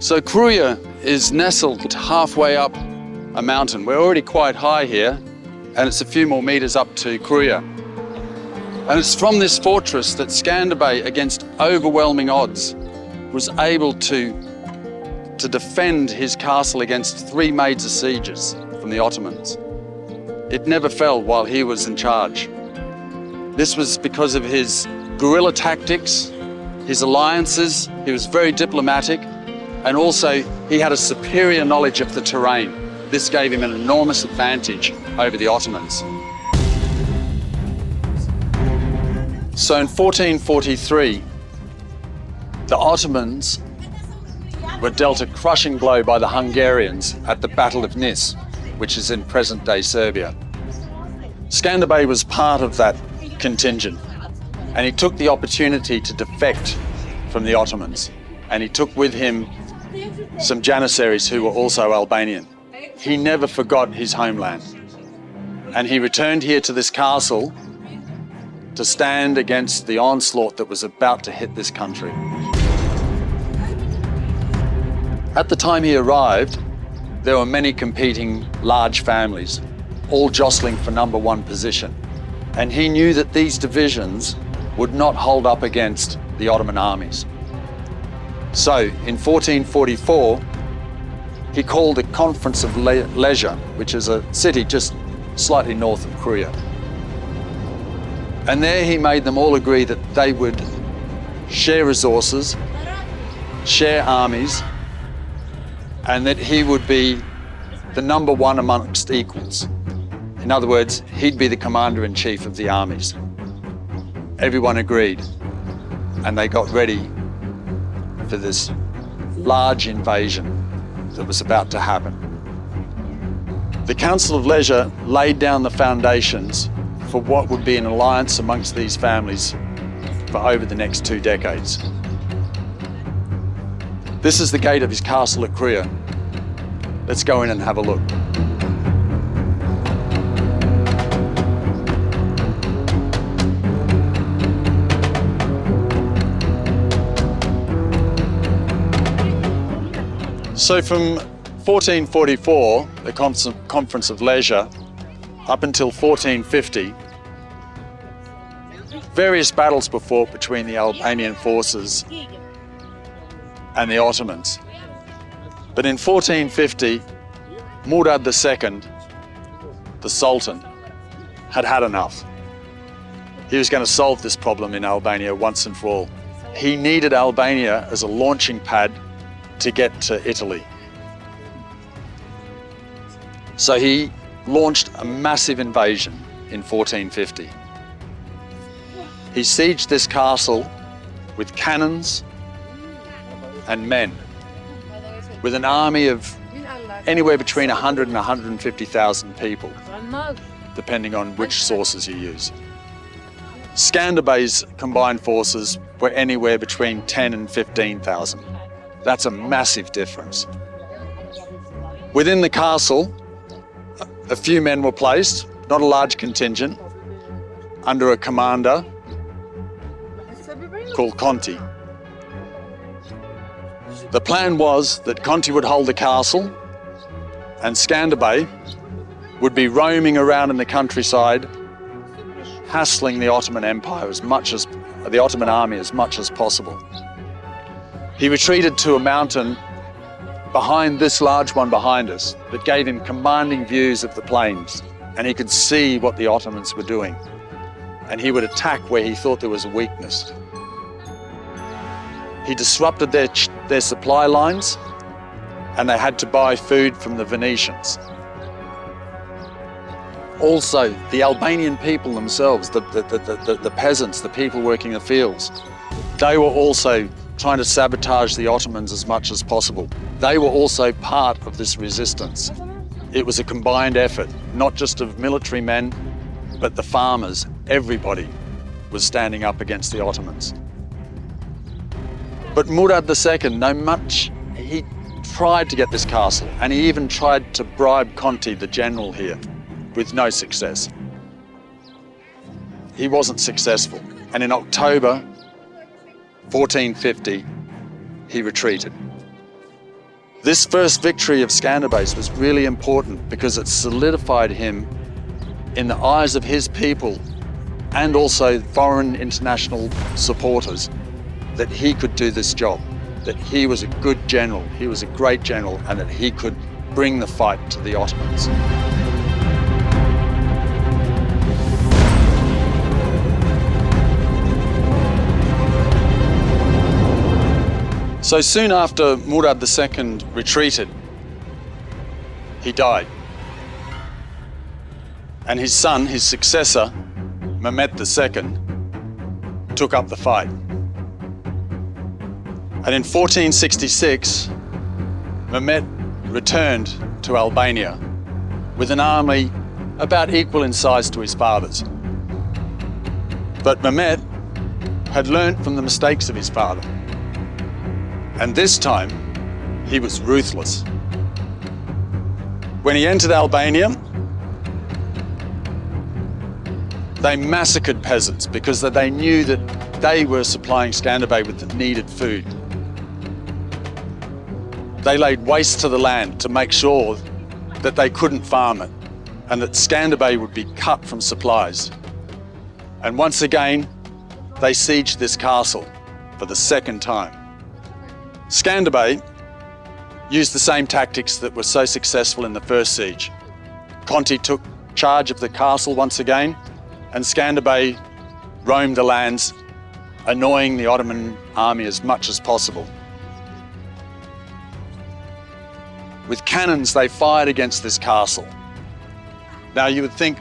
So Fitorja is nestled halfway up a mountain. We're already quite high here, and it's a few more meters up to Fitorja. And it's from this fortress that Skanderbeg, against overwhelming odds, was able to defend his castle against 3 major sieges from the Ottomans. It never fell while he was in charge. This was because of his guerrilla tactics, his alliances. He was very diplomatic, and also he had a superior knowledge of the terrain. This gave him an enormous advantage over the Ottomans. So in 1443, the Ottomans were dealt a crushing blow by the Hungarians at the Battle of Nëse, which is in present-day Serbia. Skanderbeg was part of that contingent, and he took the opportunity to defect from the Ottomans, and he took with him some Janissaries who were also Albanian. He never forgot his homeland, and he returned here to this castle to stand against the onslaught that was about to hit this country. At the time he arrived, there were many competing large families, all jostling for #1 position. And he knew that these divisions would not hold up against the Ottoman armies. So in 1444, he called a conference of Lezha, which is a city just slightly north of Fitorja. And there he made them all agree that they would share resources, share armies, and that he would be the #1 amongst equals. In other words, he'd be the commander-in-chief of the armies. Everyone agreed, and they got ready for this large invasion that was about to happen. The Council of Lezha laid down the foundations for what would be an alliance amongst these families for over the next 2 decades. This is the gate of his castle at Fitorja. Let's go in and have a look. So from 1444, the Conference of Lezha, up until 1450, various battles were fought between the Albanian forces and the Ottomans. But in 1450, Murad II, the Sultan, had had enough. He was going to solve this problem in Albania once and for all. He needed Albania as a launching pad to get to Italy. So he launched a massive invasion in 1450. He sieged this castle with cannons and men, with an army of anywhere between 100 and 150,000 people, depending on which sources you use. Skanderbeg's combined forces were anywhere between 10 and 15,000. That's a massive difference. Within the castle, a few men were placed, not a large contingent, under a commander called Conti. The plan was that Conti would hold the castle and Skanderbeg would be roaming around in the countryside, hassling the Ottoman Empire the Ottoman army as much as possible. He retreated to a mountain behind this large one behind us that gave him commanding views of the plains, and he could see what the Ottomans were doing, and he would attack where he thought there was a weakness. He disrupted their supply lines, and they had to buy food from the Venetians. Also, the Albanian people themselves, the peasants, the people working the fields, they were also trying to sabotage the Ottomans as much as possible. They were also part of this resistance. It was a combined effort, not just of military men, but the farmers. Everybody was standing up against the Ottomans. But Murad II, he tried to get this castle, and he even tried to bribe Conti, the general here, with no success. He wasn't successful, and in October 1450, he retreated. This first victory of Skanderbeg was really important because it solidified him in the eyes of his people and also foreign international supporters that he could do this job, that he was a good general, he was a great general, and that he could bring the fight to the Ottomans. So soon after Murad II retreated, he died. And his son, his successor, Mehmet II, took up the fight. And in 1466, Mehmet returned to Albania with an army about equal in size to his father's. But Mehmet had learnt from the mistakes of his father. And this time, he was ruthless. When he entered Albania, they massacred peasants because they knew that they were supplying Skanderbeg with the needed food. They laid waste to the land to make sure that they couldn't farm it and that Skanderbeg would be cut from supplies. And once again, they sieged this castle for the second time. Skanderbeg used the same tactics that were so successful in the first siege. Conti took charge of the castle once again, and Skanderbeg roamed the lands, annoying the Ottoman army as much as possible. With cannons, they fired against this castle. Now, you would think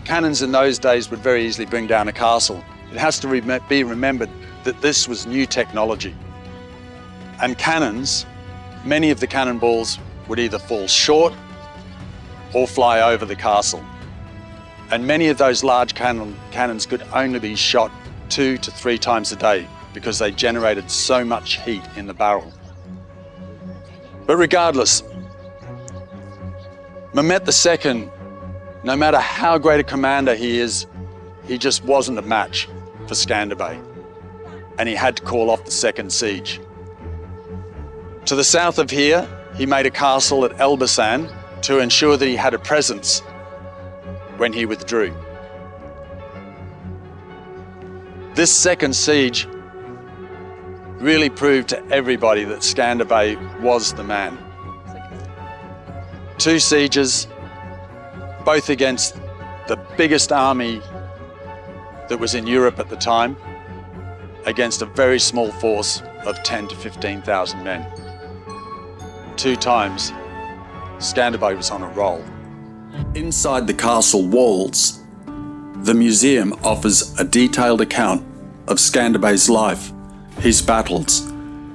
cannons in those days would very easily bring down a castle. It has to be remembered that this was new technology. And cannons, many of the cannonballs would either fall short or fly over the castle. And many of those large cannons could only be shot 2 to 3 times a day because they generated so much heat in the barrel. But regardless, Mehmet II, no matter how great a commander he is, he just wasn't a match for Skanderbeg. And he had to call off the second siege. To the south of here, he made a castle at Elbasan to ensure that he had a presence when he withdrew. This second siege really proved to everybody that Skanderbeg was the man. 2 sieges, both against the biggest army that was in Europe at the time, against a very small force of 10 to 15,000 men. 2 times, Skanderbeg was on a roll. Inside the castle walls, the museum offers a detailed account of Skanderbeg's life, his battles,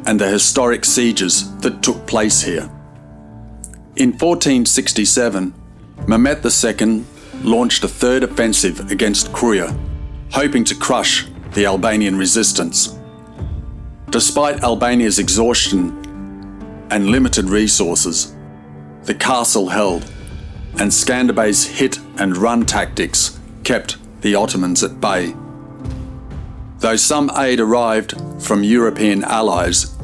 and the historic sieges that took place here. In 1467, Mehmet II launched a third offensive against Kruja, hoping to crush the Albanian resistance. Despite Albania's exhaustion and limited resources, the castle held, and Skanderbeg's hit and run tactics kept the Ottomans at bay. Though some aid arrived from European allies,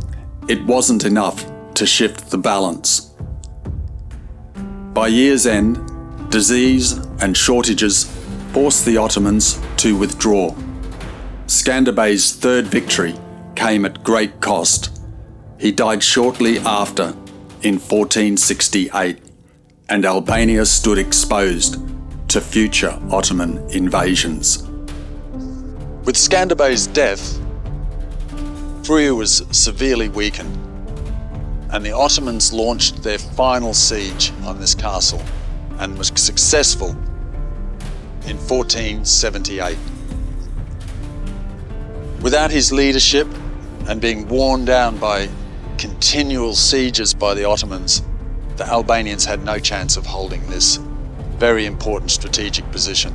it wasn't enough to shift the balance. By year's end, disease and shortages forced the Ottomans to withdraw. Skanderbeg's third victory came at great cost. He died shortly after, in 1468, and Albania stood exposed to future Ottoman invasions. With Skanderbeg's death, Kruja was severely weakened, and the Ottomans launched their final siege on this castle and was successful in 1478. Without his leadership and being worn down by continual sieges by the Ottomans, the Albanians had no chance of holding this very important strategic position.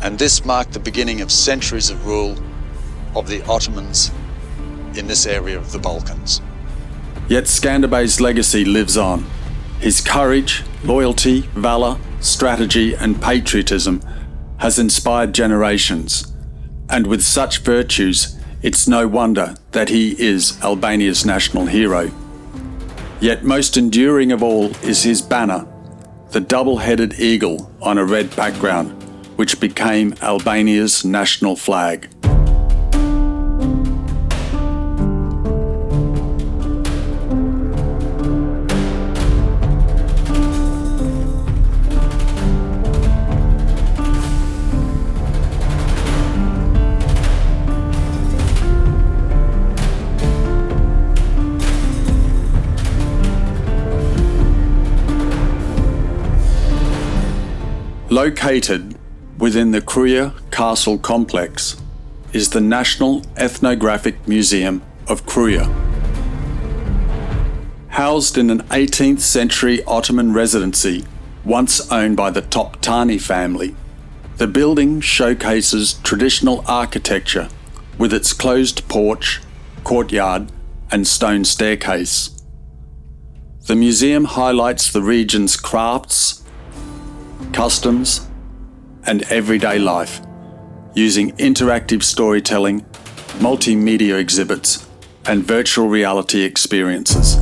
And this marked the beginning of centuries of rule of the Ottomans in this area of the Balkans. Yet Skanderbeg's legacy lives on. His courage, loyalty, valor, strategy, and patriotism has inspired generations. And with such virtues, it's no wonder that he is Albania's national hero. Yet most enduring of all is his banner, the double-headed eagle on a red background, which became Albania's national flag. Located within the Krüja Castle complex is the National Ethnographic Museum of Krüja. Housed in an 18th century Ottoman residency once owned by the Toptani family, the building showcases traditional architecture with its closed porch, courtyard, and stone staircase. The museum highlights the region's crafts, customs, and everyday life, using interactive storytelling, multimedia exhibits, and virtual reality experiences.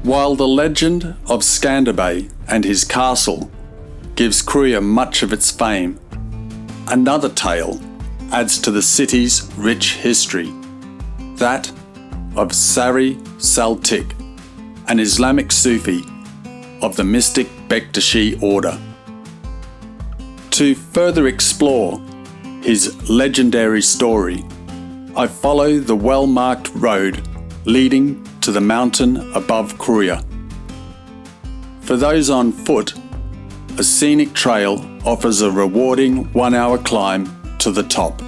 While the legend of Skanderbeg and his castle gives Krüja much of its fame, another tale adds to the city's rich history, that of Sari Saltik, an Islamic Sufi of the mystic Bektashi order. To further explore his legendary story, I follow the well-marked road leading to the mountain above Krüja. For those on foot, a scenic trail offers a rewarding 1-hour climb to the top.